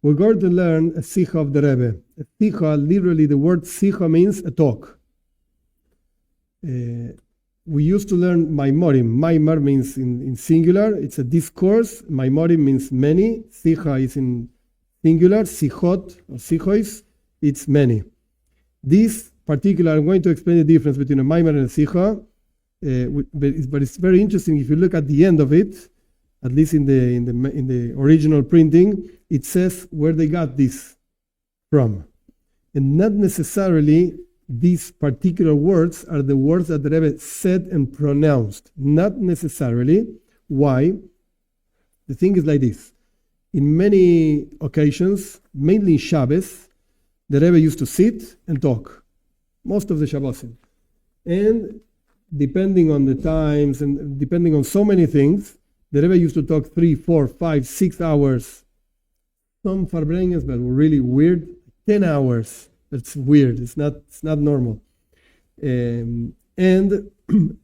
We're going to learn a Sicha of the Rebbe. A Sicha, literally the word Sicha means a talk. We used to learn Maimorim. Maimar means in singular, it's a discourse. Maimorim means many. Sicha is in singular. Sichot or Sichois, it's many. This particular, I'm going to explain the difference between a Maimar and a Sicha, but it's very interesting if you look at the end of it, at least in the original printing, it says where they got this from. And not necessarily these particular words are the words that the Rebbe said and pronounced. Not necessarily. Why? The thing is like this. In many occasions, mainly Shabbos, the Rebbe used to sit and talk. Most of the Shabbosim. And depending on the times and depending on so many things, the Rebbe used to talk 3, 4, 5, 6 hours. Some Farbrengens that were really weird, 10 hours. That's weird. It's not normal. And the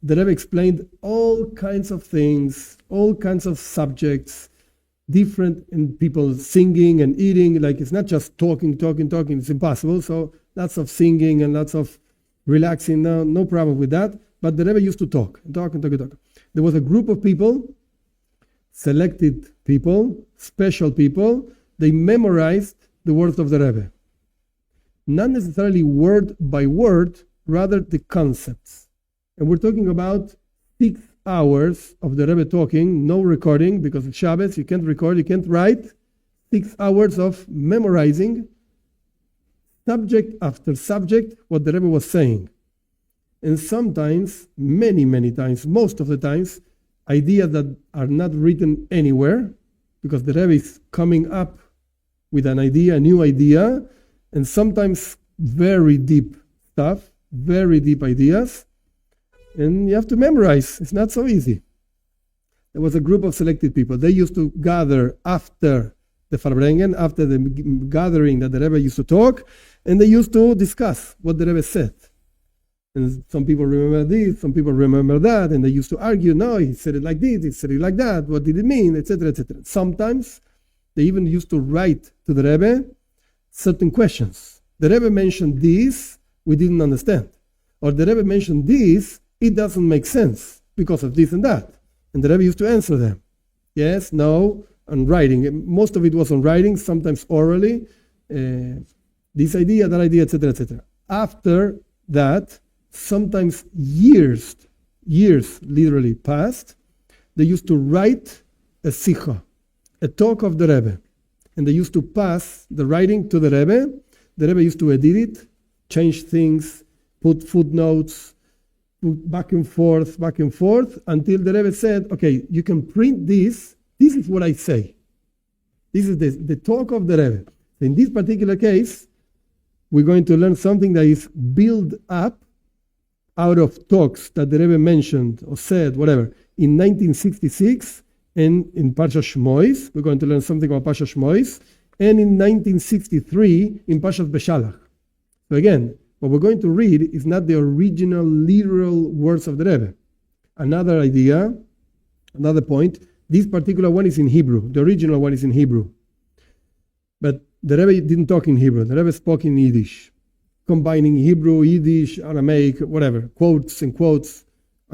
Rebbe explained all kinds of things, all kinds of subjects, different, and people singing and eating. Like it's not just talking. It's impossible. So lots of singing and lots of relaxing. No problem with that. But the Rebbe used to talk. There was a group of people, selected people, special people. They memorized the words of the Rebbe. Not necessarily word by word, rather the concepts. And we're talking about 6 hours of the Rebbe talking, no recording, because it's Shabbos, you can't record, you can't write. 6 hours of memorizing, subject after subject, what the Rebbe was saying. And sometimes, many times, most of the times, ideas that are not written anywhere, because the Rebbe is coming up with an idea, a new idea, and sometimes very deep stuff, very deep ideas, and you have to memorize. It's not so easy. There was a group of selected people. They used to gather after the Farbrengen, after the gathering that the Rebbe used to talk, and they used to discuss what the Rebbe said. And some people remember this, some people remember that, and they used to argue, no, he said it like this, he said it like that, what did it mean, etc., etc. Sometimes they even used to write to the Rebbe certain questions. The Rebbe mentioned this, we didn't understand. Or the Rebbe mentioned this, it doesn't make sense because of this and that. And the Rebbe used to answer them. Yes, no, on writing. Most of it was on writing, sometimes orally. This idea, that idea, etc., etc. After that, sometimes years literally passed, they used to write a Sicha, a talk of the Rebbe. And they used to pass the writing to the Rebbe. The Rebbe used to edit it, change things, put footnotes, put back and forth, until the Rebbe said, okay, you can print this. This is what I say. This is the talk of the Rebbe. In this particular case, we're going to learn something that is built up out of talks that the Rebbe mentioned or said, whatever, in 1966, and in Parshas Shmois, we're going to learn something about Parshas Shmois, and in 1963 in Parshas Beshalach. So again, what we're going to read is not the original literal words of the Rebbe. Another idea, another point, this particular one is in Hebrew. The original one is in Hebrew. But the Rebbe didn't talk in Hebrew. The Rebbe spoke in Yiddish, combining Hebrew, Yiddish, Aramaic, whatever, quotes and quotes.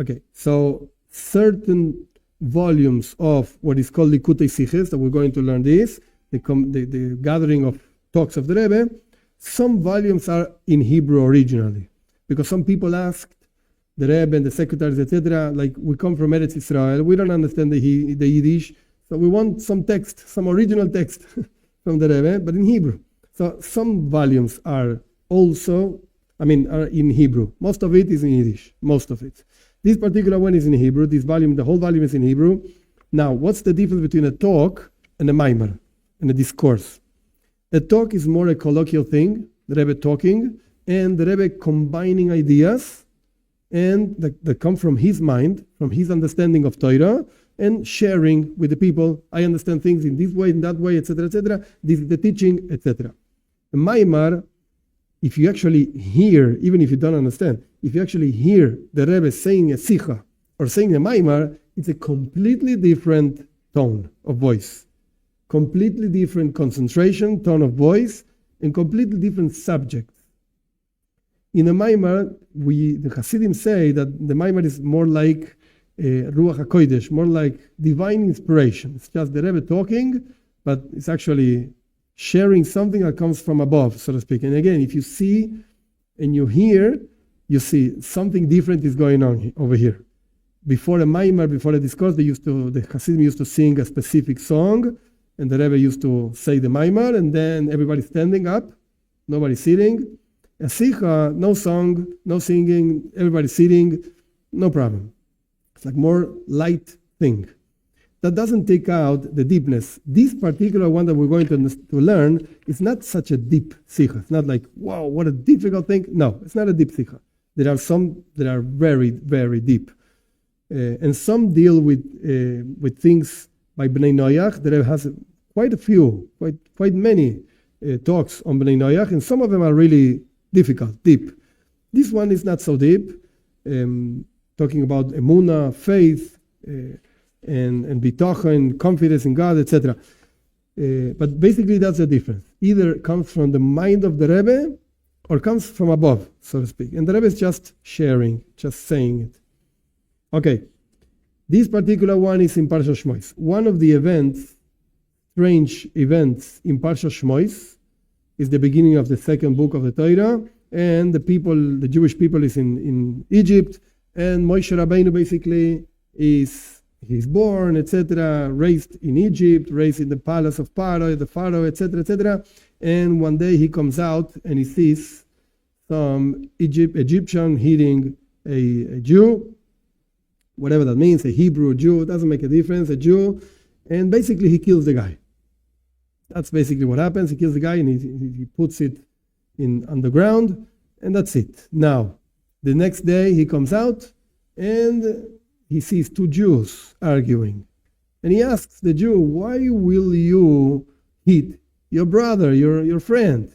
Okay, so certain volumes of what is called Likutey Sichot, that we're going to learn this, the gathering of talks of the Rebbe, some volumes are in Hebrew originally. Because some people asked the Rebbe and the secretaries, etc., like, we come from Eretz Israel, we don't understand the Yiddish, so we want some text, some original text from the Rebbe, but in Hebrew. So some volumes are also, are in Hebrew. Most of it is in Yiddish, most of it. This particular one is in Hebrew. This volume, the whole volume is in Hebrew. Now, what's the difference between a talk and a maimar, and a discourse? A talk is more a colloquial thing, the Rebbe talking, and the Rebbe combining ideas, and that come from his mind, from his understanding of Torah, and sharing with the people. I understand things in this way, in that way, etc., etc. This is the teaching, etc. A maimar, if you actually hear, even if you don't understand, if you actually hear the Rebbe saying a Sicha or saying a Maimar, it's a completely different tone of voice. completely different concentration, tone of voice, and completely different subjects. In a Maimar, the Hasidim say that the Maimar is more like Ruach HaKodesh, more like divine inspiration. It's just the Rebbe talking, but it's actually sharing something that comes from above, so to speak. And again, if you see and you hear, you see something different is going on over here. Before a Maimar, before a discourse, the Hasidim used to sing a specific song, and the Rebbe used to say the Maimar, and then everybody standing up, nobody sitting. A Sicha, no song, no singing, everybody sitting, no problem. It's like more light thing. That doesn't take out the deepness. This particular one that we're going to learn is not such a deep Sicha. It's not like, wow, what a difficult thing. No, it's not a deep Sicha. There are some that are very, very deep. And some deal with things by Bnei Noach. There has quite a few, quite many talks on Bnei Noach, and some of them are really difficult, deep. This one is not so deep, talking about emunah, faith, and bitachon, confidence in God, etc. But basically that's the difference. Either it comes from the mind of the Rebbe or comes from above, so to speak. And the Rebbe is just sharing, just saying it. Okay, this particular one is in Parsha Shmois. One of the events, strange events in Parsha Shmois, is the beginning of the second book of the Torah, and the Jewish people is in Egypt, and Moshe Rabbeinu basically he's born, etc., raised in Egypt, raised in the palace of Pharaoh, etc., etc. And one day he comes out and he sees some Egyptian hitting a Jew, whatever that means, a Hebrew Jew, it doesn't make a difference, a Jew, and basically he kills the guy. That's basically what happens. He kills the guy and he puts it on the ground, and that's it. Now, the next day he comes out and he sees two Jews arguing. And he asks the Jew, why will you hit your brother, your friend?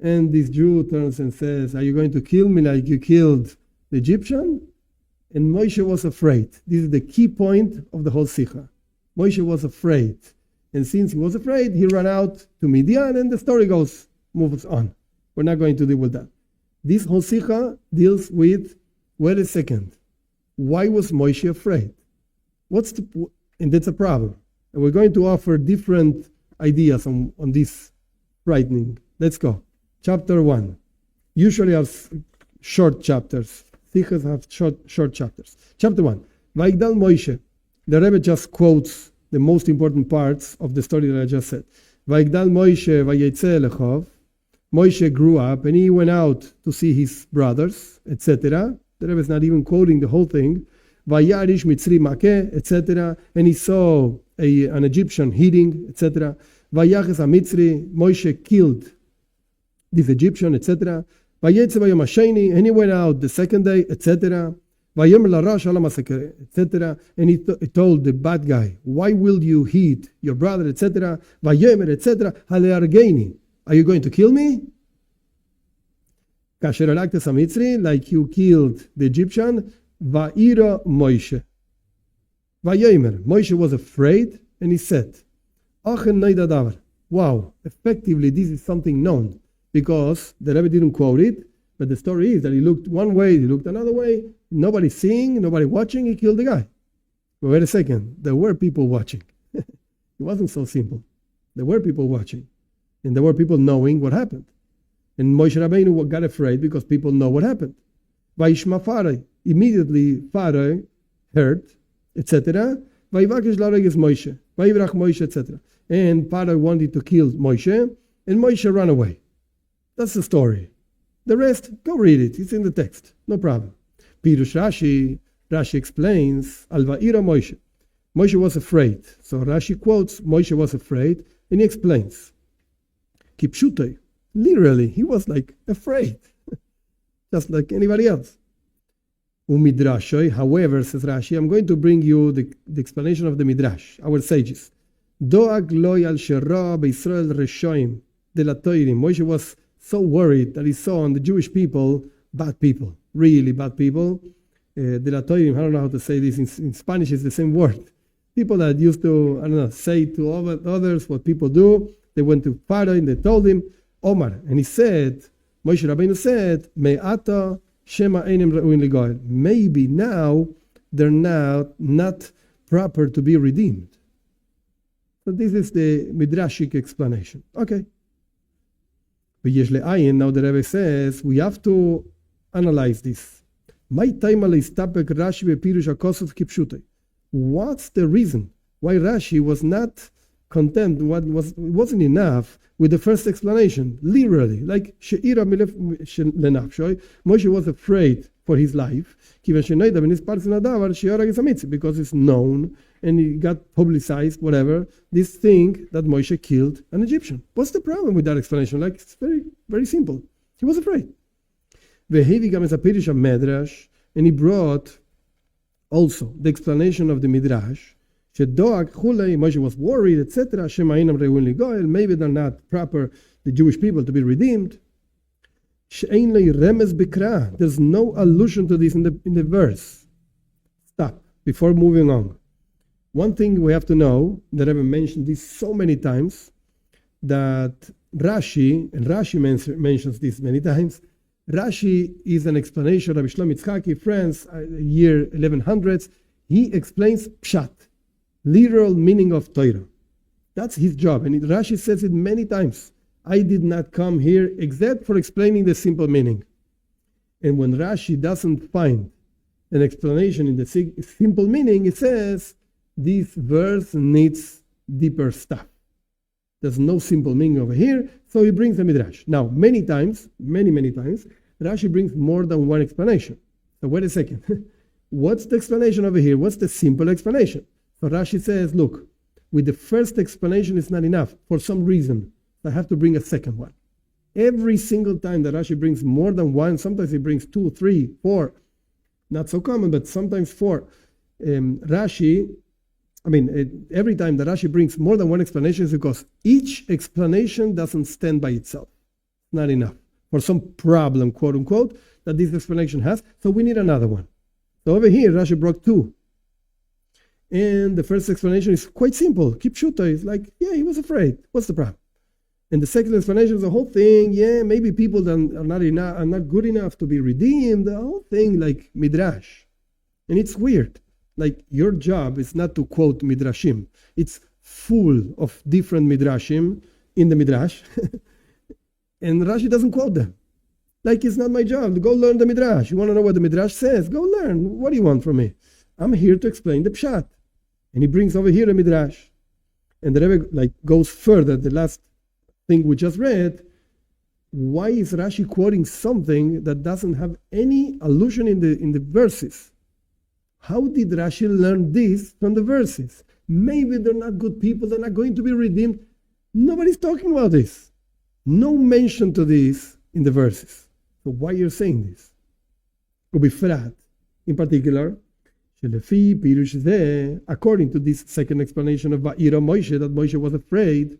And this Jew turns and says, are you going to kill me like you killed the Egyptian? And Moshe was afraid. This is the key point of the whole Sicha. Moshe was afraid. And since he was afraid, he ran out to Midian, and the story moves on. We're not going to deal with that. This whole Sicha deals with, wait a second, why was Moshe afraid? And that's a problem. And we're going to offer different ideas on this frightening. Let's go. Chapter 1. Usually have short chapters. Sichas have short chapters. Chapter 1. Vayigdal Moshe. The Rebbe just quotes the most important parts of the story that I just said. Vayigdal Moshe vayetze lechov. Moshe grew up and he went out to see his brothers, etc. The Rebbe is not even quoting the whole thing. Vayarish mitzri makeh, etc. And he saw an Egyptian hitting, etc. Vayaches ha-mitzri. Moshe killed this Egyptian, etc. Vayetze vayom hasheni. And he went out the second day, etc. Vayomer larash ala masaker, etc. And he told the bad guy, why will you hit your brother, etc. Vayomer, etc. Haleargeini. Are you going to kill me? Kasher alaktes ha-mitzri, like you killed the Egyptian. Va'ira Moshe. Vayomer. Moshe was afraid and he said, Achen neida davar. Wow, effectively this is something known, because the Rebbe didn't quote it, but the story is that he looked one way, he looked another way, nobody seeing, nobody watching, he killed the guy. But wait a second, there were people watching. It wasn't so simple. There were people watching, and there were people knowing what happened. And Moshe Rabbeinu got afraid because people know what happened. Vayishma Pharaoh. Immediately Pharaoh heard, etc. Vayivakesh lareges Moshe. Vayivrach Moshe, etc. And Pharaoh wanted to kill Moshe, and Moshe ran away. That's the story. The rest, go read it. It's in the text. No problem. Pirush Rashi explains, Al Va'ira Moshe. Moshe was afraid. So Rashi quotes, Moshe was afraid, and he explains. Kipshutei. Literally, he was like afraid. Just like anybody else. Umidrashoi, however, says Rashi, I'm going to bring you the explanation of the Midrash, our sages. Doag loy al shera beIsrael reshoim de la toirim. Moshe was so worried that he saw on the Jewish people, bad people, really bad people. De la toirim, I don't know how to say this. In Spanish, it's the same word. People that used to, say to others what people do. They went to Pharaoh and they told him, Omar. And he said, Moshe Rabbeinu said, Me'ata Shema Einem Re'uin Ligoel. Maybe now they're not proper to be redeemed. So this is the midrashic explanation. Okay. But now the Rebbe says we have to analyze this. What's the reason why Rashi was not content? Wasn't enough with the first explanation, literally, like Moshe was afraid for his life because it's known and it got publicized, whatever, this thing that Moshe killed an Egyptian. What's the problem with that explanation? Like, it's very, very simple. He was afraid. And he brought also the explanation of the Midrash. Moshe was worried, etc. Maybe they're not proper, the Jewish people, to be redeemed. There's no allusion to this in the verse. Stop. Before moving on. One thing we have to know, that Rebbe mentioned this so many times, that Rashi mentions this many times, Rashi is an explanation. Rabbi Shlomo Yitzchaki, France, year 1100s, he explains Pshat, literal meaning of Torah. That's his job. And Rashi says it many times. I did not come here except for explaining the simple meaning. And when Rashi doesn't find an explanation in the simple meaning, it says, this verse needs deeper stuff. There's no simple meaning over here, so he brings the Midrash. Now, many times, Rashi brings more than one explanation. So wait a second. What's the explanation over here? What's the simple explanation? So Rashi says, look, with the first explanation it's not enough. For some reason, I have to bring a second one. Every single time that Rashi brings more than one, sometimes he brings 2, 3, 4, not so common, but sometimes 4. Every time that Rashi brings more than one explanation is because each explanation doesn't stand by itself. Not enough. For some problem, quote unquote, that this explanation has. So we need another one. So over here, Rashi brought 2. And the first explanation is quite simple. Kipshuta is like, yeah, he was afraid. What's the problem? And the second explanation is the whole thing. Yeah, maybe people are not good enough to be redeemed. The whole thing like Midrash. And it's weird. Like, your job is not to quote Midrashim. It's full of different Midrashim in the Midrash. And Rashi doesn't quote them. Like, it's not my job. Go learn the Midrash. You want to know what the Midrash says? Go learn. What do you want from me? I'm here to explain the Pshat. And he brings over here a Midrash. And the Rebbe goes further. The last thing we just read. Why is Rashi quoting something that doesn't have any allusion in the verses? How did Rashi learn this from the verses? Maybe they're not good people. They're not going to be redeemed. Nobody's talking about this. No mention to this in the verses. So why you're saying this? Ubifrat, in particular, according to this second explanation of Va'ira Moshe, that Moshe was afraid,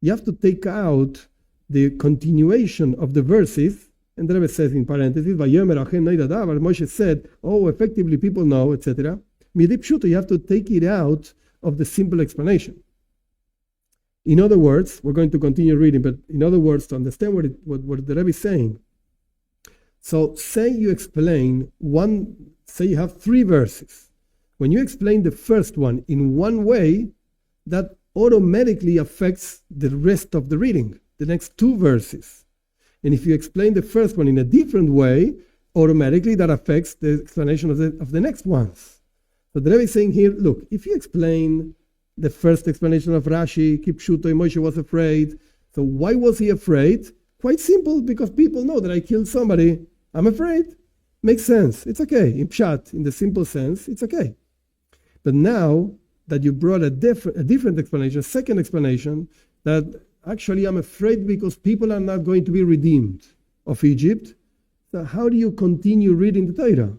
you have to take out the continuation of the verses, and the Rebbe says in parentheses, Moshe said, effectively people know, etc. You have to take it out of the simple explanation. In other words, we're going to continue reading, but in other words, to understand what the Rebbe is saying. So say you have 3 verses. When you explain the first one in one way, that automatically affects the rest of the reading, the next 2 verses. And if you explain the first one in a different way, automatically that affects the explanation of the next ones. So the Rebbe is saying here, look, if you explain the first explanation of Rashi, Kipshuto, Moshe was afraid. So why was he afraid? Quite simple, because people know that I killed somebody. I'm afraid. Makes sense. It's okay. In Pshat, in the simple sense, it's okay. But now that you brought a different explanation, a second explanation, that actually I'm afraid because people are not going to be redeemed of Egypt. So how do you continue reading the Torah?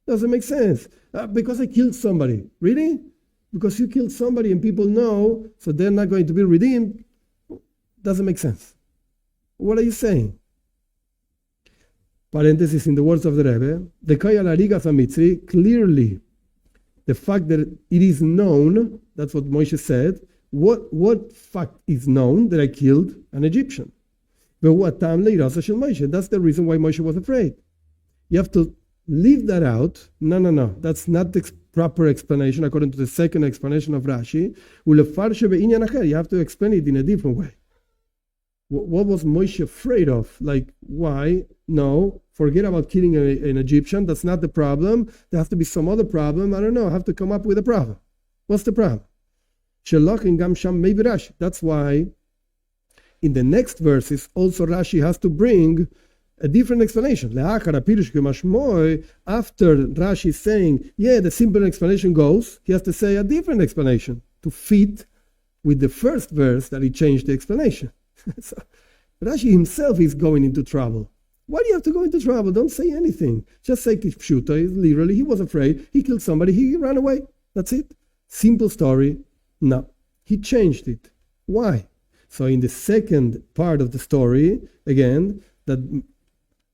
Doesn't make sense. Because I killed somebody. Really? Because you killed somebody and people know, so they're not going to be redeemed. Doesn't make sense. What are you saying? Parenthesis in the words of the Rebbe, the Kaya Larigas Mitzri, clearly The fact that it is known, that's what Moshe said. What fact is known? That I killed an Egyptian. That's the reason why Moshe was afraid. You have to leave that out. No. That's not the proper explanation according to the second explanation of Rashi. You have to explain it in a different way. What was Moshe afraid of? Like, why? No, forget about killing an Egyptian. That's not the problem. There has to be some other problem. I don't know. I have to come up with a problem. What's the problem? Maybe Rashi. That's why in the next verses also Rashi has to bring a different explanation. After Rashi is saying, the simple explanation goes, he has to say a different explanation to fit with the first verse that he changed the explanation. So Rashi himself is going into trouble. Why do you have to go into trouble? Don't say anything. Just say Kipshuta. Literally, he was afraid. He killed somebody. He ran away. That's it. Simple story. No. He changed it. Why? So in the second part of the story, again, that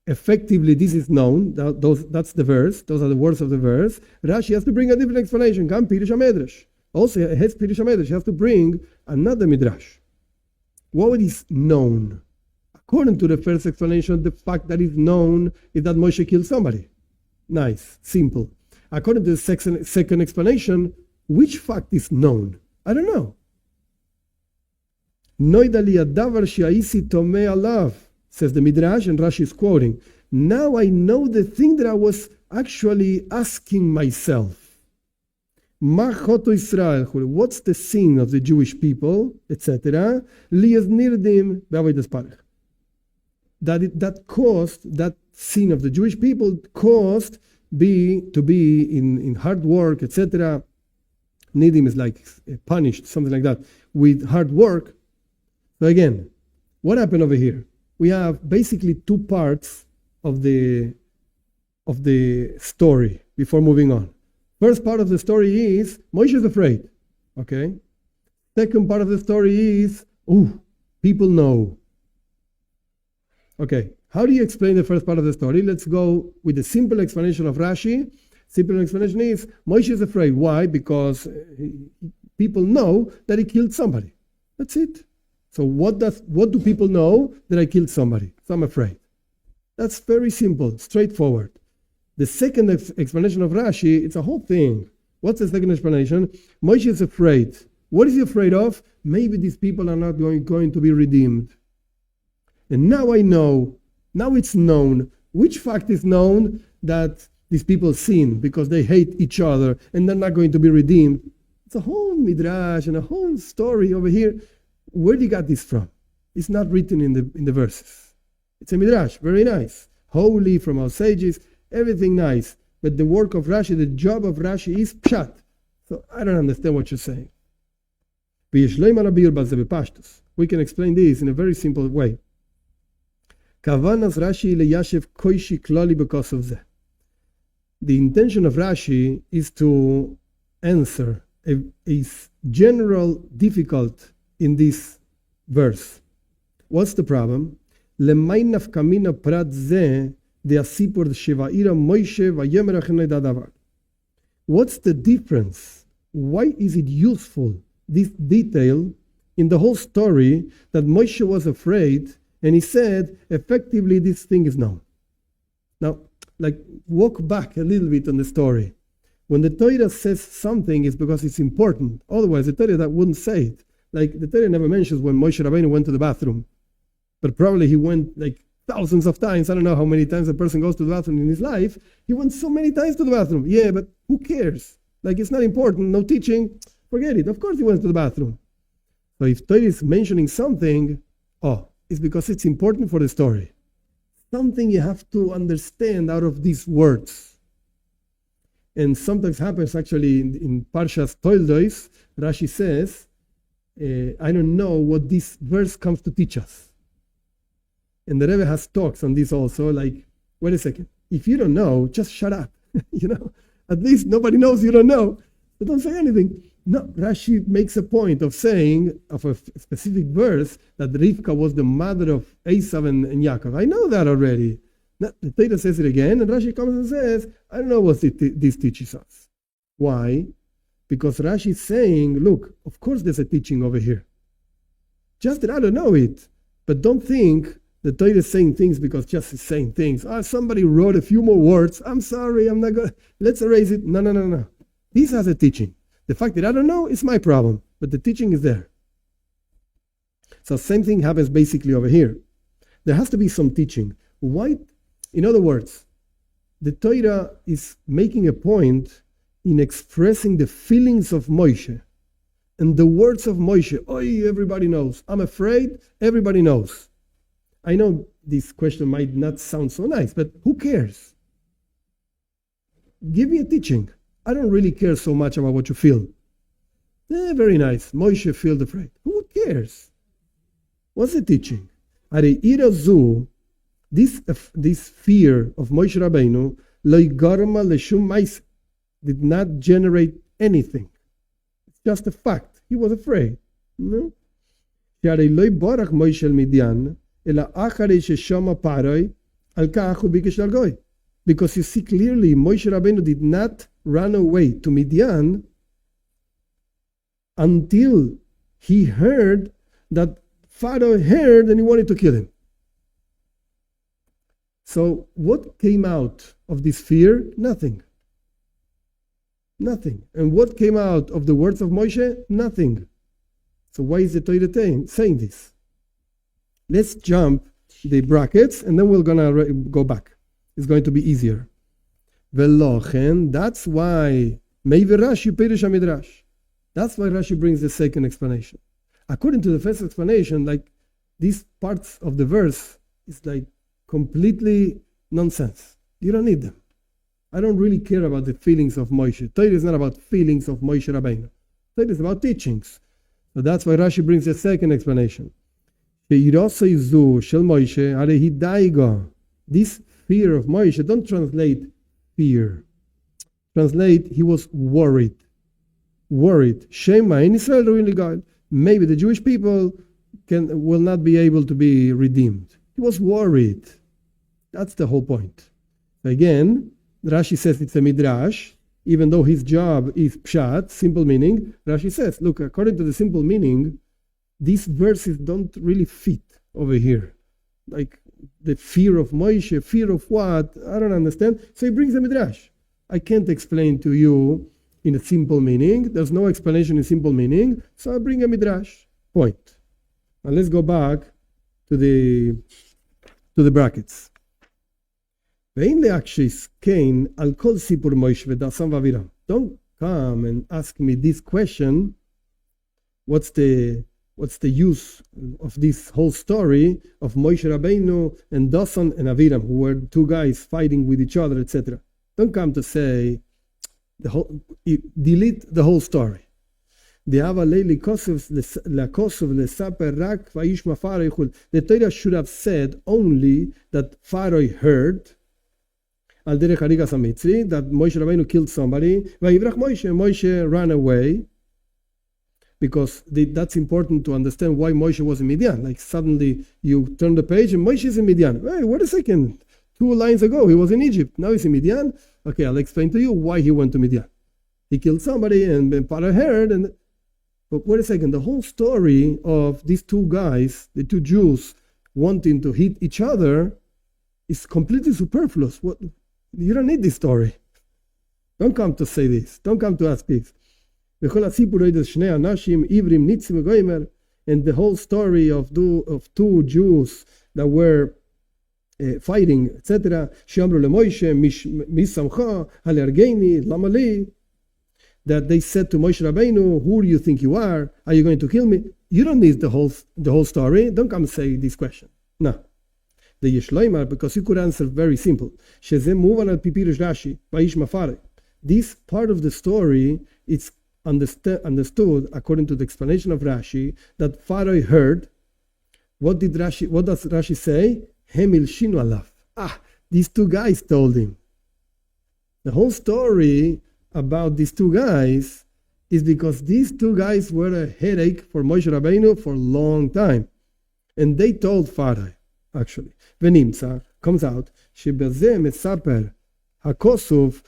effectively this is known. That's the verse. Those are the words of the verse. Rashi has to bring a different explanation. Gam Pirush HaMedrash. Also, has Pirush HaMedrash. He has to bring another midrash. What is known? According to the first explanation, the fact that is known is that Moshe killed somebody. Nice, simple. According to the second explanation, which fact is known? I don't know. Says the Midrash, and Rashi is quoting. Now I know the thing that I was actually asking myself. What's the sin of the Jewish people, etc.? That caused, that sin of the Jewish people caused to be in hard work, etc. Nidim is like punished, something like that, with hard work. So again, what happened over here? We have basically two parts of the story before moving on. First part of the story is Moshe is afraid. Okay. Second part of the story is, people know. Okay. How do you explain the first part of the story? Let's go with the simple explanation of Rashi. Simple explanation is Moshe is afraid. Why? Because people know that he killed somebody. That's it. So what do people know? That I killed somebody. So I'm afraid. That's very simple, straightforward. The second explanation of Rashi, it's a whole thing. What's the second explanation? Moshe is afraid. What is he afraid of? Maybe these people are not going to be redeemed. And now I know, now it's known. Which fact is known? That these people sin because they hate each other and they're not going to be redeemed. It's a whole midrash and a whole story over here. Where do you got this from? It's not written in the verses. It's a midrash, very nice. Holy from our sages. Everything nice, but the work of Rashi, the job of Rashi is pshat. So I don't understand what you're saying. We can explain this in a very simple way. The intention of Rashi is to answer a general difficult in this verse. What's the problem? What's the difference? Why is it useful, this detail, in the whole story that Moshe was afraid and he said, effectively, this thing is known? Now, walk back a little bit on the story. When the Torah says something, it's because it's important. Otherwise, the Torah that wouldn't say it. Like, the Torah never mentions when Moshe Rabbeinu went to the bathroom. But probably he went, thousands of times. I don't know how many times a person goes to the bathroom in his life. He went so many times to the bathroom. Yeah, but who cares? It's not important. No teaching. Forget it. Of course he went to the bathroom. So if Torah is mentioning something, it's because it's important for the story. Something you have to understand out of these words. And sometimes happens actually in Parshas Toldos, Rashi says, I don't know what this verse comes to teach us. And the Rebbe has talks on this also, wait a second, if you don't know, just shut up. At least nobody knows you don't know, so don't say anything. No, Rashi makes a point of saying, of a specific verse, that Rivka was the mother of Esav and Yaakov. I know that already. Now, the Torah says it again, and Rashi comes and says, I don't know what this teaches us. Why? Because Rashi is saying, look, of course there's a teaching over here. Just that I don't know it. But don't think the Torah is saying things because just is saying things. Somebody wrote a few more words. I'm sorry, I'm not going to, let's erase it. No. This has a teaching. The fact that I don't know is my problem, but the teaching is there. So same thing happens basically over here. There has to be some teaching. Why? In other words, the Torah is making a point in expressing the feelings of Moshe and the words of Moshe. Everybody knows. I'm afraid everybody knows. I know this question might not sound so nice, but who cares? Give me a teaching. I don't really care so much about what you feel. Very nice. Moshe feels afraid. Who cares? What's the teaching? This fear of Moshe Rabbeinu did not generate anything. It's just a fact. He was afraid. No? Because you see clearly, Moshe Rabbeinu did not run away to Midian until he heard that Pharaoh heard and he wanted to kill him. So what came out of this fear? Nothing. And what came out of the words of Moshe? Nothing. So why is the Torah saying this? Let's jump the brackets and then we're going to go back. It's going to be easier. Velochen, that's why That's why Rashi brings the second explanation. According to the first explanation, like these parts of the verse is like completely nonsense. You don't need them. I don't really care about the feelings of Moshe. Torah is not about feelings of Moshe Rabbeinu. Torah is about teachings. So that's why Rashi brings the second explanation. This fear of Moshe, don't translate fear. Translate, he was worried. Shema in Israel really God. Maybe the Jewish people will not be able to be redeemed. He was worried. That's the whole point. Again, Rashi says it's a midrash, even though his job is pshat, simple meaning. Rashi says, look, according to the simple meaning, these verses don't really fit over here. Like the fear of Moshe, fear of what? I don't understand. So he brings a midrash. I can't explain to you in a simple meaning. There's no explanation in simple meaning. So I bring a midrash. Point. Now let's go back to the brackets. Don't come and ask me this question. What's the use of this whole story of Moshe Rabbeinu and Dasan and Aviram, who were two guys fighting with each other, etc. Don't come to say delete the whole story. The Torah should have said only that Pharaoh heard that Moshe Rabbeinu killed somebody. Moshe ran away. Because that's important to understand why Moshe was in Midian. Like suddenly you turn the page and Moshe is in Midian. Hey, wait a second. 2 lines ago he was in Egypt. Now he's in Midian. Okay, I'll explain to you why he went to Midian. He killed somebody and Pharaoh heard. But wait a second. The whole story of these two guys, the two Jews, wanting to hit each other is completely superfluous. You don't need this story. Don't come to say this. Don't come to ask this. And the whole story of two Jews that were fighting, etc. That they said to Moshe Rabbeinu, who do you think you are? Are you going to kill me? You don't need the whole story. Don't come and say this question. No. The Yeshloimar, because you could answer very simple. This part of the story, it's understood according to the explanation of Rashi that Pharaoh heard. What does Rashi say? Hemil shinu alav. These two guys told him. The whole story about these two guys is because these two guys were a headache for Moshe Rabbeinu for a long time, and they told Pharaoh. Actually, Venimsa comes out. Shebezeh mesaper hakosuf.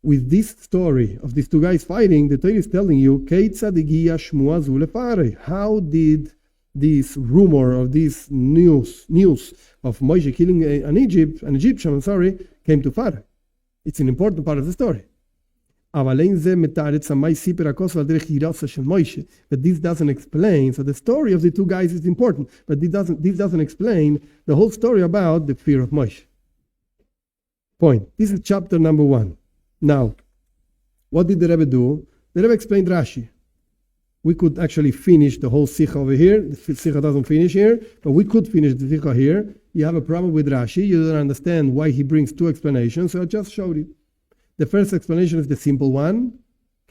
with this story of these two guys fighting, the Torah is telling you, how did this rumor or this news of Moshe killing an Egyptian, came to Pharaoh? It's an important part of the story. But this doesn't explain. So the story of the two guys is important, but this doesn't explain the whole story about the fear of Moshe. Point. This is chapter number 1. Now, what did the Rebbe do? The Rebbe explained Rashi. We could actually finish the whole Sicha over here. The Sicha doesn't finish here, but we could finish the Sicha here. You have a problem with Rashi. You don't understand why he brings two explanations, so I just showed it. The first explanation is the simple one,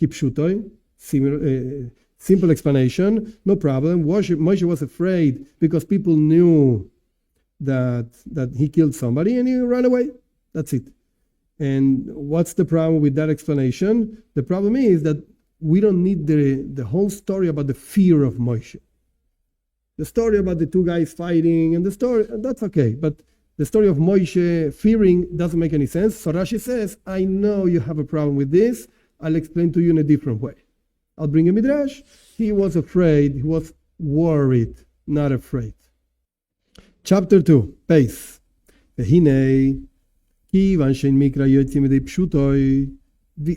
kipshutoi, simple explanation, no problem. Moshe was afraid because people knew that he killed somebody and he ran away. That's it. And what's the problem with that explanation? The problem is that we don't need the whole story about the fear of Moshe. The story about the two guys fighting and the story, that's okay. But the story of Moshe fearing doesn't make any sense. So Rashi says, I know you have a problem with this. I'll explain to you in a different way. I'll bring a midrash. He was afraid. He was worried, not afraid. Chapter 2, Peis.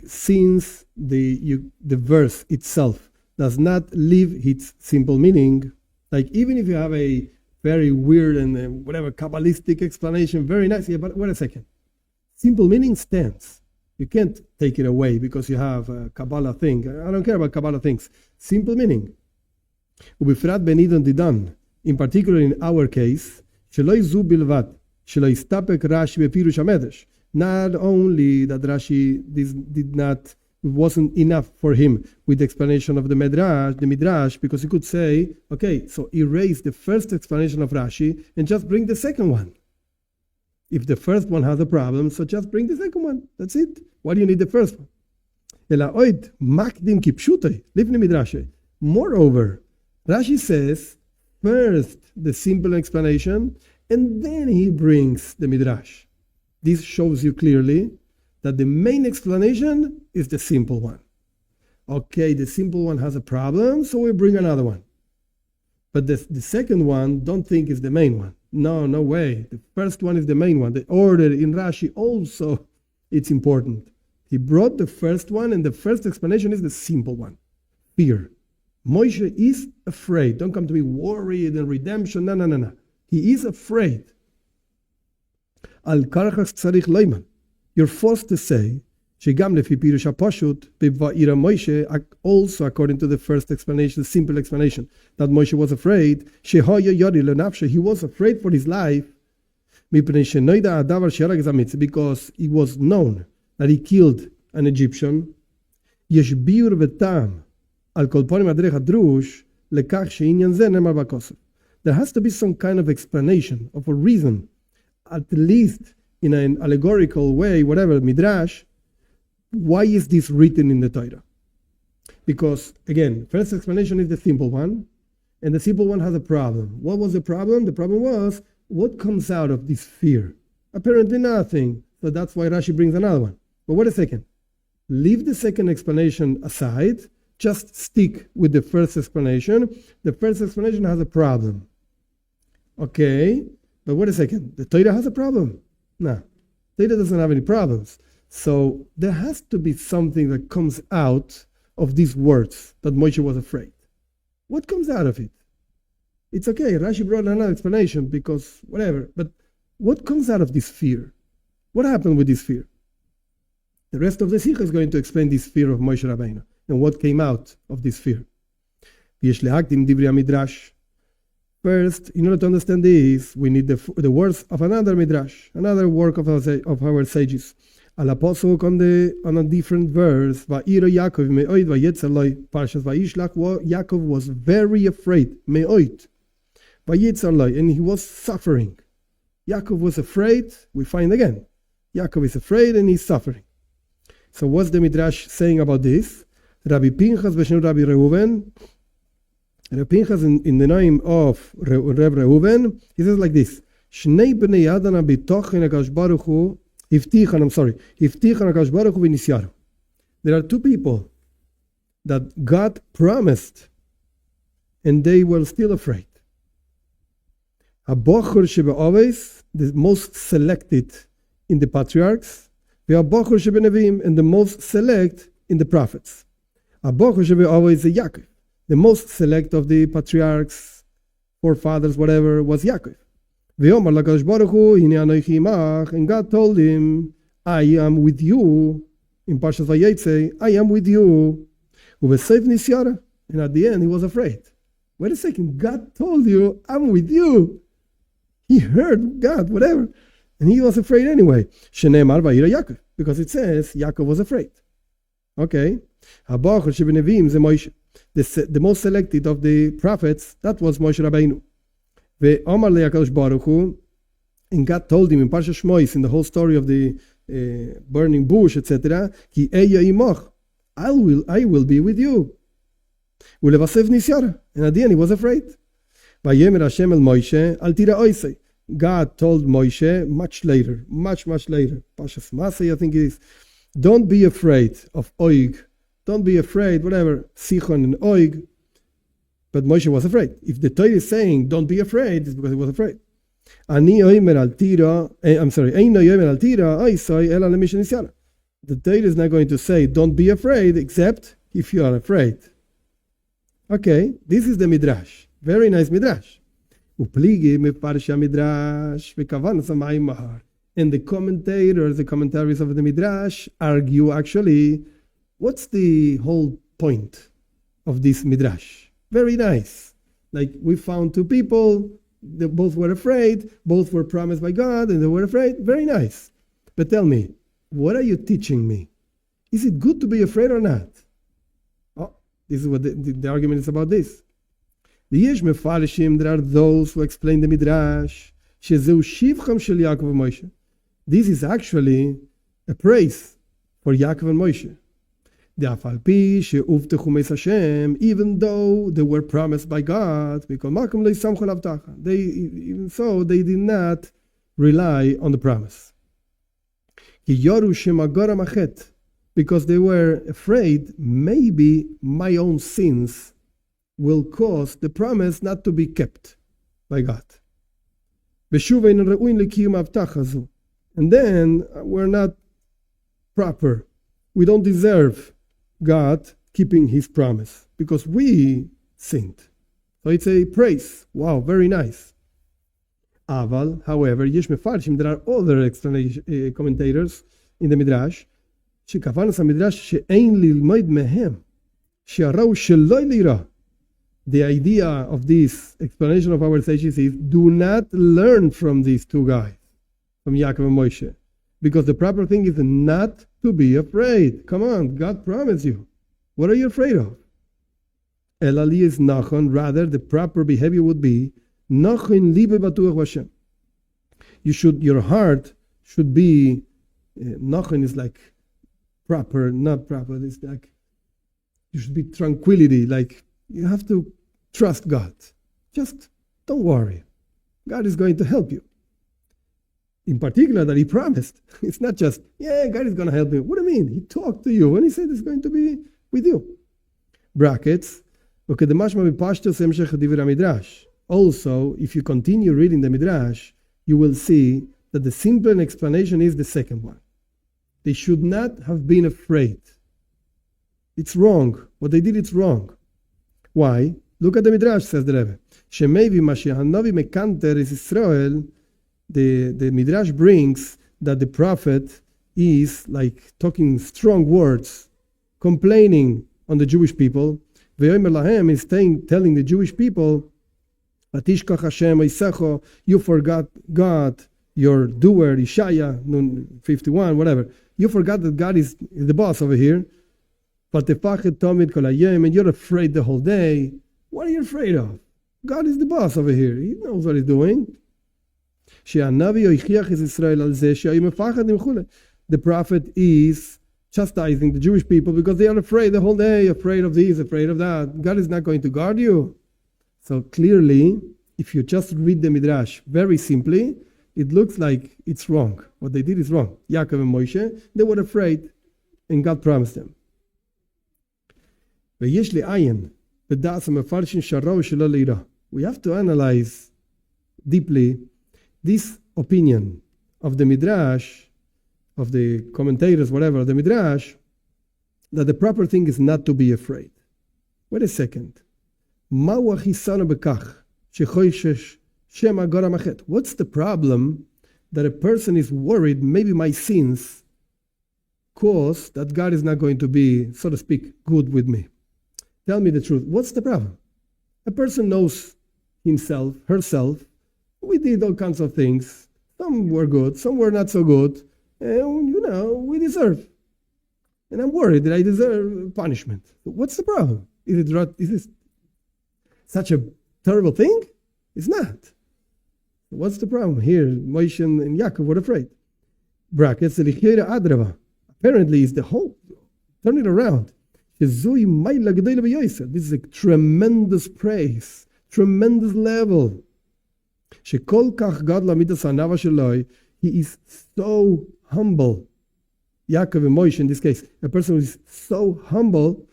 Since the verse itself does not leave its simple meaning, like even if you have a very weird and whatever Kabbalistic explanation, very nice, yeah, but wait a second. Simple meaning stands. You can't take it away because you have a Kabbalah thing. I don't care about Kabbalah things. Simple meaning. In particular in our case, not only that Rashi wasn't enough for him with the explanation of the Midrash, because he could say, okay, so erase the first explanation of Rashi and just bring the second one. If the first one has a problem, so just bring the second one. That's it. Why do you need the first one? Moreover, Rashi says first the simple explanation and then he brings the Midrash. This shows you clearly that the main explanation is the simple one. Okay, the simple one has a problem, so we bring another one. But the second one, don't think is the main one. No way. The first one is the main one. The order in Rashi also, it's important. He brought the first one, and the first explanation is the simple one. Fear. Moshe is afraid. Don't come to me worried and redemption. No. He is afraid. Al karchas tzarich loiman. You're forced to say, Shegam lefi pirush hapashut beva'ira Moshe, also according to the first explanation, the simple explanation, that Moshe was afraid, shehaya yari lenafshe, he was afraid for his life, because it was known that he killed an Egyptian. Yesh biur v'tam al kol panim adrech hadrush lekach she'inyan zeh nemar b'kosov. There has to be some kind of explanation, of a reason, at least in an allegorical way, whatever, midrash, why is this written in the Torah? Because, again, first explanation is the simple one, and the simple one has a problem. What was the problem? The problem was, what comes out of this fear? Apparently nothing, so that's why Rashi brings another one. But wait a second. Leave the second explanation aside, just stick with the first explanation. The first explanation has a problem. Okay, but wait a second. The Torah has a problem. No, Torah doesn't have any problems. So there has to be something that comes out of these words that Moshe was afraid. What comes out of it? It's okay. Rashi brought another explanation because whatever. But what comes out of this fear? What happened with this fear? The rest of the Sicha is going to explain this fear of Moshe Rabbeinu and what came out of this fear. First, in order to understand this, we need the words of another midrash, another work of our sages. Al apostle on a different verse, Va'ira Yaakov me'oid va'yetzaloi, Parshas Vayishlach, Yaakov was very afraid, me'oid, va'yetzaloi, and he was suffering. Yaakov was afraid, we find again. Yaakov is afraid and he's suffering. So what's the midrash saying about this? Rabbi Pinchas v'shenu Rabbi Reuven, Rabbi Pinchas in the name of Rebbe Reuven, he says like this: Shnei bnei Adana b'tochen HaKadosh Baruch Hu There are two people that God promised and they were still afraid. The most selected in the patriarchs, and the most select in the prophets. Yaakov. The most select of the patriarchs, forefathers, whatever, was Yaakov. And God told him, I am with you. In Parshas Vayetze, I am with you. And at the end, he was afraid. Wait a second, God told you, I'm with you. He heard God, whatever. And he was afraid anyway. Because it says Yaakov was afraid. Okay. The most selected of the prophets, that was Moshe Rabbeinu. And God told him in Parshas Shmois, in the whole story of the burning bush, etc., I will be with you. And at the end he was afraid. God told Moshe much later, much later, Parshas Masay, I think it is, don't be afraid of Oig. Don't be afraid, whatever, Sichon and Oig. But Moshe was afraid. If the Torah is saying don't be afraid, it's because he was afraid. The Torah is not going to say don't be afraid except if you are afraid. Okay, this is the Midrash. Very nice Midrash. And the commentaries of the Midrash argue actually, what's the whole point of this Midrash? Very nice. Like we found two people, they both were afraid, both were promised by God, and they were afraid. Very nice. But tell me, what are you teaching me? Is it good to be afraid or not? Oh, this is what the argument is about this. There are those who explain the Midrash. This is actually a praise for Yaakov and Moshe. Even though they were promised by God, even so they did not rely on the promise. Because they were afraid maybe my own sins will cause the promise not to be kept by God. And then we're not proper. We don't deserve God keeping his promise because we sinned. So it's a praise. Wow, very nice. However, there are other commentators in the Midrash. The idea of this explanation of our sages is do not learn from these two guys, from Yaakov and Moshe, because the proper thing is not to be afraid. Come on, God promised you. What are you afraid of? Elali is nachon. Rather, the proper behavior would be nachon libe batuach Hashem. Your heart should be nachon is like proper, not proper. It's like you should be tranquility. Like you have to trust God. Just don't worry. God is going to help you. In particular, that he promised. It's not just, God is going to help you. What do you mean? He talked to you and he said he's going to be with you. Brackets. Also, if you continue reading the Midrash, you will see that the simple explanation is the second one. They should not have been afraid. It's wrong. What they did, it's wrong. Why? Look at the Midrash, says the Rebbe. Shemevi Mashiach Mekanter is Israel. The Midrash brings that the prophet is like talking strong words, complaining on the Jewish people. Ve'omer lahem is telling the Jewish people, Atishkach Hashem Eisecho, you forgot God, your doer, Ishaya, 51, whatever. You forgot that God is the boss over here. And you're afraid the whole day. What are you afraid of? God is the boss over here. He knows what he's doing. The prophet is chastising the Jewish people because they are afraid the whole day, afraid of this, afraid of that. God is not going to guard you. So clearly, if you just read the Midrash very simply, it looks like it's wrong. What they did is wrong. Yaakov and Moshe, they were afraid, and God promised them. We have to analyze deeply this opinion of the Midrash, of the commentators, whatever, the Midrash, that the proper thing is not to be afraid. Wait a second. What's the problem that a person is worried maybe my sins cause that God is not going to be, so to speak, good with me? Tell me the truth. What's the problem? A person knows himself, herself. We did all kinds of things. Some were good, some were not so good. And, we deserve. And I'm worried that I deserve punishment. What's the problem? Is it such a terrible thing? It's not. What's the problem? Here, Moshe and Yaakov were afraid. Brackets, apparently it's the whole, turn it around. This is a tremendous praise, tremendous level. He is so humble. Yaakov and Moshe in this case, a person who is so humble,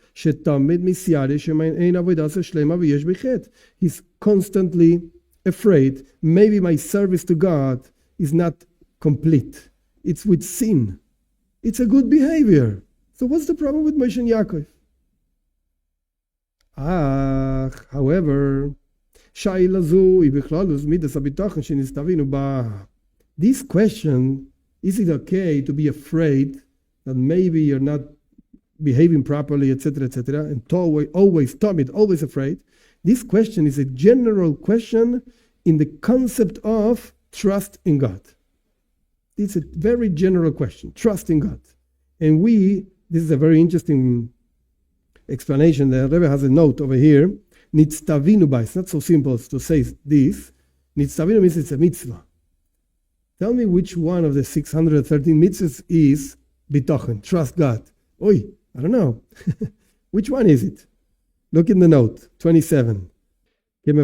he's constantly afraid. Maybe my service to God is not complete. It's with sin. It's a good behavior. So what's the problem with Moshe and Yaakov? However, this question, is it okay to be afraid that maybe you're not behaving properly, etc., and always afraid? This question is a general question in the concept of trust in God. It's a very general question, trust in God. And this is a very interesting explanation. The Rebbe has a note over here. Nitztavinu ba. It's not so simple to say this. Nitztavinu means it's a mitzvah. Tell me which one of the 613 mitzvahs is bitochen, trust God. I don't know. Which one is it? Look in the note, 27. As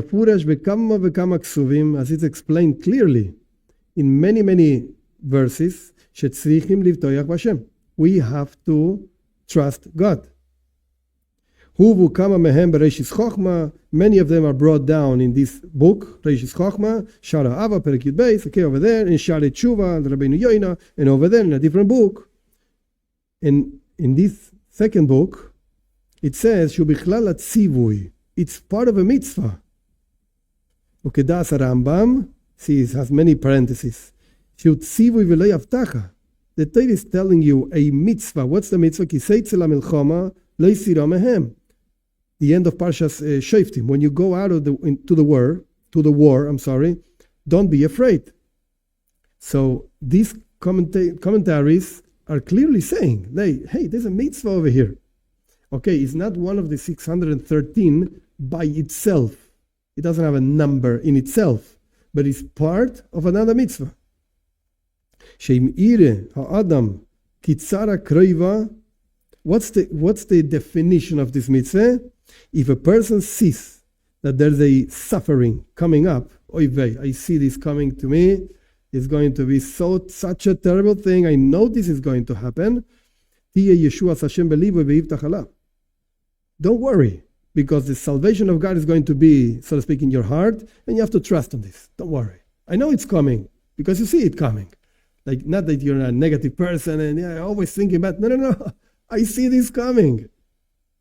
it's explained clearly in many, many verses, we have to trust God. Many of them are brought down in this book, Reishis Chochma, Shara Ava, Perek Yud Beis, okay, over there, and Shara Tshuva, the Rabbeinu Yoina, and over there in a different book. And in this second book, it says, Shubichlal Tzivui. It's part of a mitzvah. Ukedas Rambam, see, it has many parentheses. Shutzivui v'lo yavtacha. The Torah is telling you a mitzvah. What's the mitzvah? Ki seitzel ha-milchama lo yisira mehem. The end of Parshas Shoftim. When you go out of to the war, don't be afraid. So these commentaries are clearly saying, hey, there's a mitzvah over here. Okay, it's not one of the 613 by itself. It doesn't have a number in itself, but it's part of another mitzvah. Sheim ire ha'adam kitzara kroiva. What's the definition of this mitzvah? If a person sees that there's a suffering coming up, oy vey, I see this coming to me, it's going to be such a terrible thing, I know this is going to happen. Don't worry, because the salvation of God is going to be, so to speak, in your heart, and you have to trust on this. Don't worry. I know it's coming, because you see it coming. Like, not that you're a negative person and always thinking about, no. I see this coming.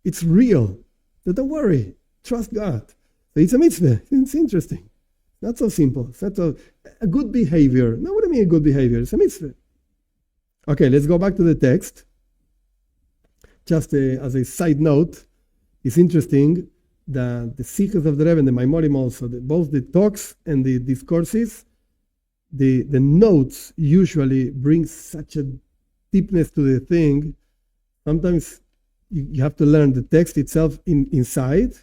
It's real. So don't worry. Trust God. So it's a mitzvah. It's interesting. Not so simple. It's not a good behavior. No, what do you mean a good behavior? It's a mitzvah. Okay, let's go back to the text. Just as a side note, it's interesting that the Sichot of the Rebbe and the Maimorim also, both the talks and the discourses, the notes usually bring such a deepness to the thing. Sometimes you have to learn the text itself inside,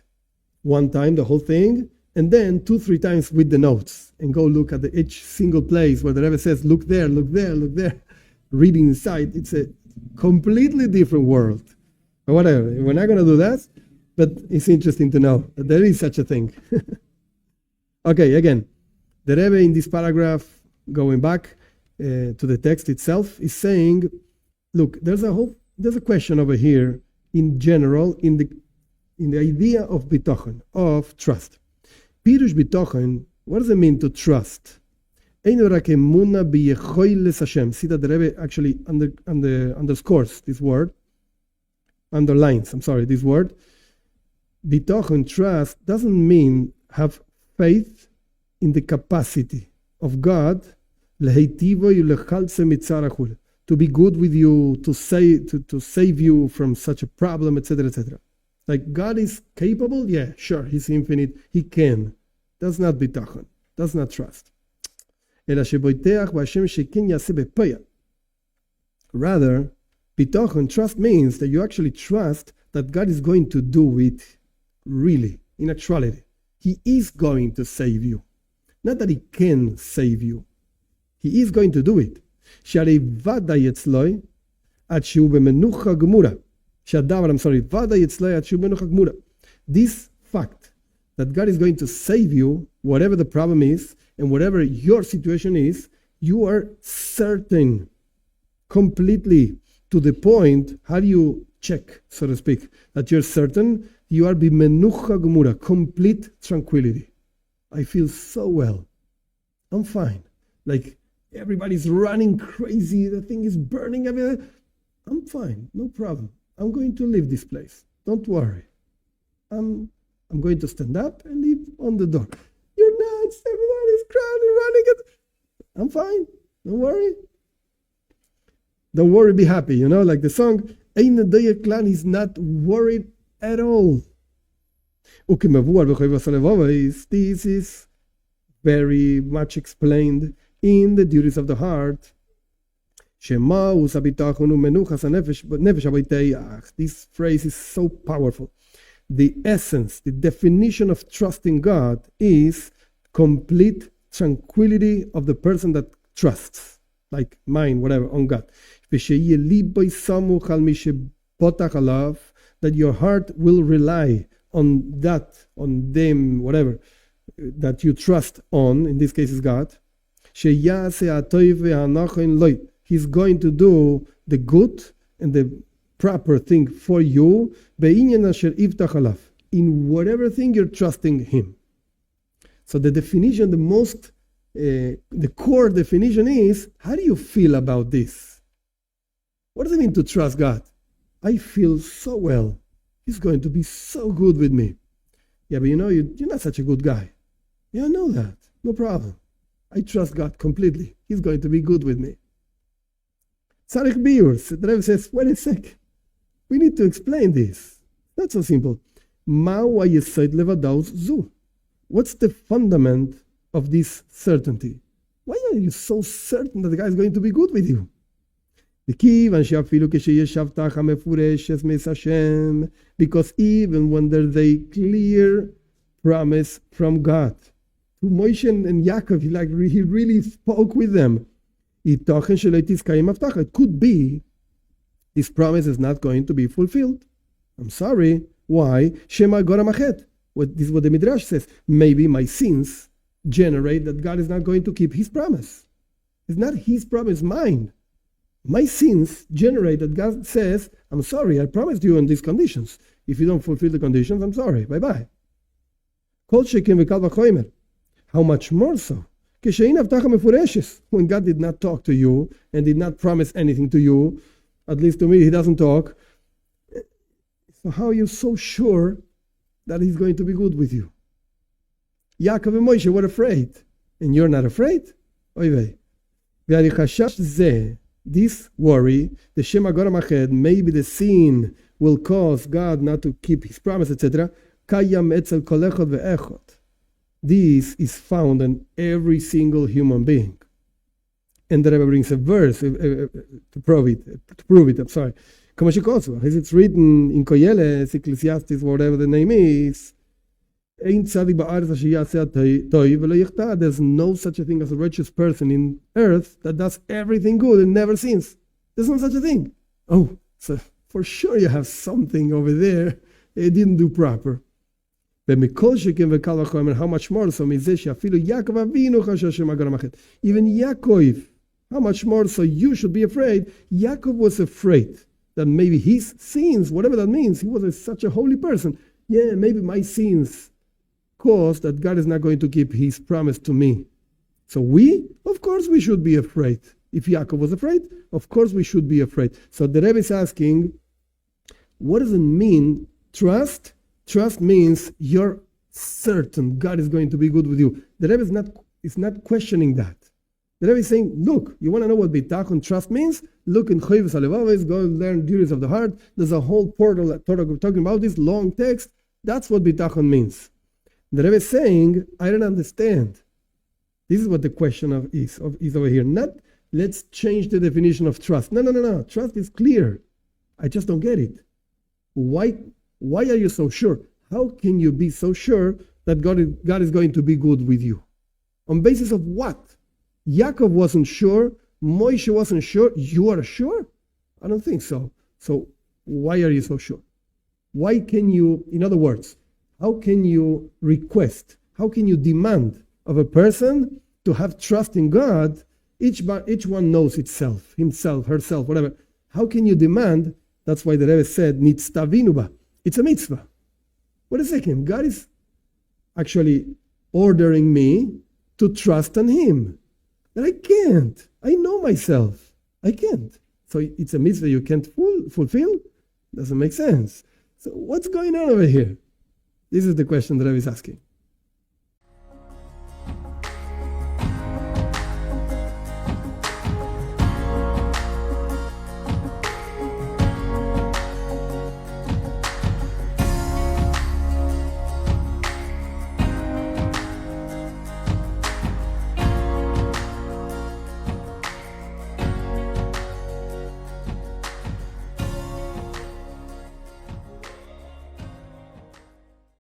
one time, the whole thing, and then 2-3 times with the notes, and go look at each single place where the Rebbe says, look there, look there, look there. Reading inside, it's a completely different world. But whatever, we're not going to do that, but it's interesting to know that there is such a thing. Okay, again, the Rebbe in this paragraph going back to the text itself, is saying, look, there's a question over here in general in the idea of bitochen, of trust. Pirush bitochen, what does it mean to trust? See that the Rebbe actually underscores this word, underlines, this word. Bitochen, trust, doesn't mean have faith in the capacity of God to be good with you, to save you from such a problem, etc., etc. Like God is capable? Yeah, sure, He's infinite, He can. That's not bitachon, that's not trust. Rather, bitachon, trust means that you actually trust that God is going to do it really, in actuality. He is going to save you. Not that He can save you. He is going to do it. This fact that God is going to save you, whatever the problem is, and whatever your situation is, you are certain, completely, to the point, how do you check, so to speak, that you're certain? You are b'menucha gemura, complete tranquility. I feel so well. I'm fine. Like everybody's running crazy, the thing is burning everywhere. I'm fine, no problem. I'm going to leave this place. Don't worry. I'm going to stand up and leave on the door. You're nuts, everybody's crowding, running. I'm fine, don't worry. Don't worry, be happy. Like the song, Ein Clan is not worried at all. This is very much explained in the duties of the heart. This phrase is so powerful. The essence, the definition of trusting God is complete tranquility of the person that trusts, like mine, whatever, on God. That your heart will rely on that, on them, whatever, that you trust on, in this case is God. He's going to do the good and the proper thing for you in whatever thing you're trusting Him. So the definition, the core definition is, how do you feel about this? What does it mean to trust God? I feel so well. He's going to be so good with me. Yeah, but you're not such a good guy. Yeah, I know that. No problem. I trust God completely. He's going to be good with me. Tzarich biur. The Rebbe says, wait a sec. We need to explain this. Not so simple. What's the fundament of this certainty? Why are you so certain that the guy is going to be good with you? Because even when there's a clear promise from God, to Moshe and Yaakov, he really spoke with them. It could be this promise is not going to be fulfilled. I'm sorry. Why? Shema Gora Machet. This is what the Midrash says. Maybe my sins generate that God is not going to keep His promise. It's not His promise, mine. My sins generate that God says, I'm sorry, I promised you on these conditions. If you don't fulfill the conditions, I'm sorry. Bye-bye. How much more so? When God did not talk to you and did not promise anything to you, at least to me, He doesn't talk. So how are you so sure that He's going to be good with you? Yaakov and Moshe were afraid, and you're not afraid? Oy vey. This worry, the Shema Gora Mached, maybe the sin will cause God not to keep His promise, etc. Kayam etzel kol echad ve'echad. This is found in every single human being. And the Rebbe brings a verse to prove it. I'm sorry. As it's written in Koyeles, Ecclesiastes, whatever the name is, there's no such a thing as a righteous person in earth that does everything good and never sins. There's no such a thing. Oh, so for sure you have something over there you didn't do proper. And how much more so? Even Yaakov, how much more so you should be afraid? Yaakov was afraid that maybe his sins, whatever that means, he was such a holy person. Yeah, maybe my sins cause that God is not going to keep his promise to me. So of course we should be afraid. If Yaakov was afraid, of course we should be afraid. So the Rebbe is asking, what does it mean, trust? Trust means you're certain God is going to be good with you. The Rebbe is not questioning that. The Rebbe is saying, look, you want to know what bitachon, trust means? Look in Choyves HaLevavos, go and learn duties of the heart. There's a whole portal talking about this long text. That's what bitachon means. The Rebbe is saying, I don't understand. This is what the question is over here. Not, let's change the definition of trust. No. Trust is clear. I just don't get it. Why are you so sure? How can you be so sure that God is going to be good with you? On basis of what? Yaakov wasn't sure. Moshe wasn't sure. You are sure? I don't think so. So why are you so sure? Why can you, in other words, how can you request, how can you demand of a person to have trust in God? Each one knows itself, himself, herself, whatever. How can you demand? That's why the Rebbe said, nitztavinuba. It's a mitzvah. Wait a second. God is actually ordering me to trust in him. And I can't. I know myself. I can't. So it's a mitzvah you can't fulfill? Doesn't make sense. So what's going on over here? This is the question that I was asking.